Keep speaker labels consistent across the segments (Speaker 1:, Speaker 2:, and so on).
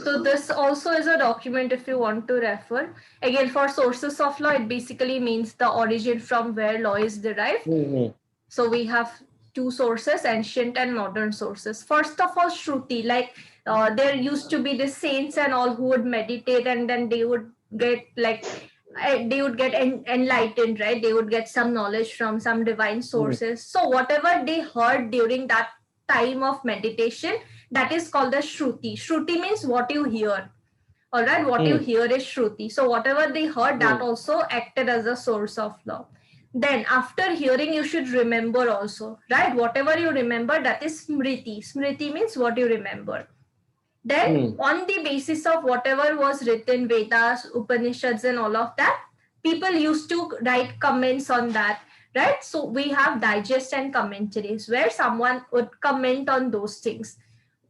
Speaker 1: So this also is a document if you want to refer. Again, for sources of law, it basically means the origin from where law is derived. So we have two sources, ancient and modern sources. First of all, Shruti, like there used to be the saints and all who would meditate, and then they would get enlightened, right? They would get some knowledge from some divine sources. So whatever they heard during that time of meditation, that is called the Shruti. Shruti means what you hear. All right, what you hear is Shruti. So whatever they heard, that also acted as a source of law. Then after hearing, you should remember also, right? Whatever you remember, that is Smriti. Smriti means what you remember. Then on the basis of whatever was written, Vedas, Upanishads and all of that, people used to write comments on that, right? So we have digest and commentaries where someone would comment on those things.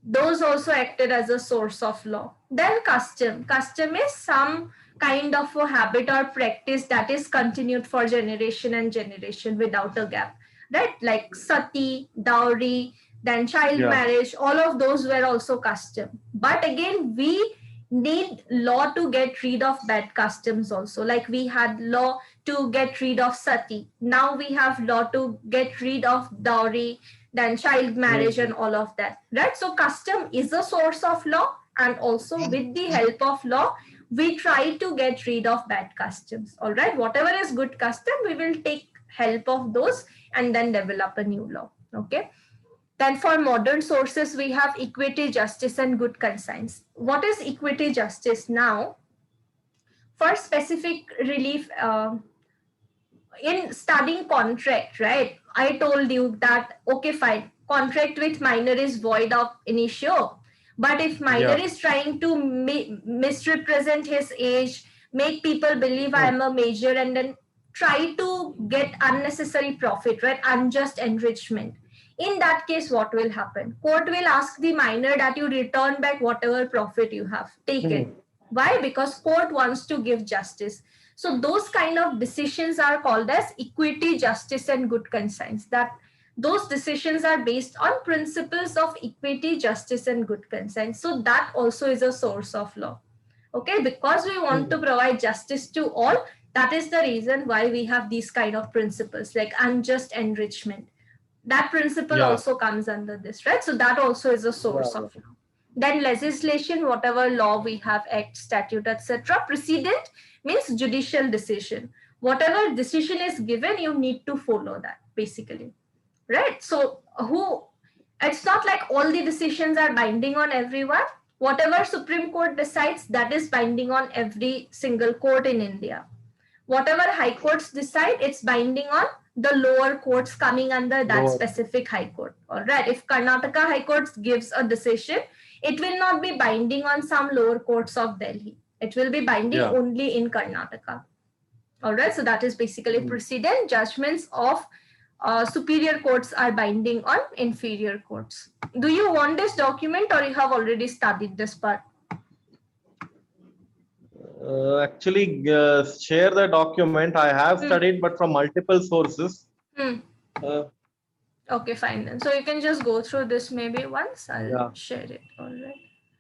Speaker 1: Those also acted as a source of law. Then custom. Custom is some kind of a habit or practice that is continued for generation and generation without a gap, right? Like sati, dowry, then child marriage, all of those were also custom. But again, we need law to get rid of bad customs also. Like we had law to get rid of sati. Now we have law to get rid of dowry, then child marriage and all of that, right? So custom is a source of law, and also with the help of law, we try to get rid of bad customs. All right, whatever is good custom, we will take help of those and then develop a new law. Okay. Then for modern sources, we have equity, justice, and good conscience. What is equity, justice? Now, for specific relief, in studying contract, right? I told you that, okay, fine, contract with minor is void of initio. But if minor is trying to misrepresent his age, make people believe I am a major, and then try to get unnecessary profit, right? Unjust enrichment. In that case, what will happen? Court will ask the minor that you return back whatever profit you have taken. Why? Because court wants to give justice. So those kind of decisions are called as equity, justice, and good conscience. That those decisions are based on principles of equity, justice, and good conscience. So that also is a source of law. Okay, because we want to provide justice to all, that is the reason why we have these kind of principles like unjust enrichment. That principle also comes under this, right? So that also is a source of law. Then legislation, whatever law we have, act, statute, etc. Precedent means judicial decision. Whatever decision is given, you need to follow that, basically, right? So it's not like all the decisions are binding on everyone. Whatever Supreme Court decides, that is binding on every single court in India. Whatever high courts decide, it's binding on the lower courts coming under that specific high court. All right. If Karnataka High Court gives a decision, it will not be binding on some lower courts of Delhi. It will be binding only in Karnataka. All right. So that is basically precedent. Judgments of superior courts are binding on inferior courts. Do you want this document, or you have already studied this part?
Speaker 2: Actually, share the document. I have studied, but from multiple sources.
Speaker 1: Okay, fine then. So you can just go through this maybe once. I'll share it. All right.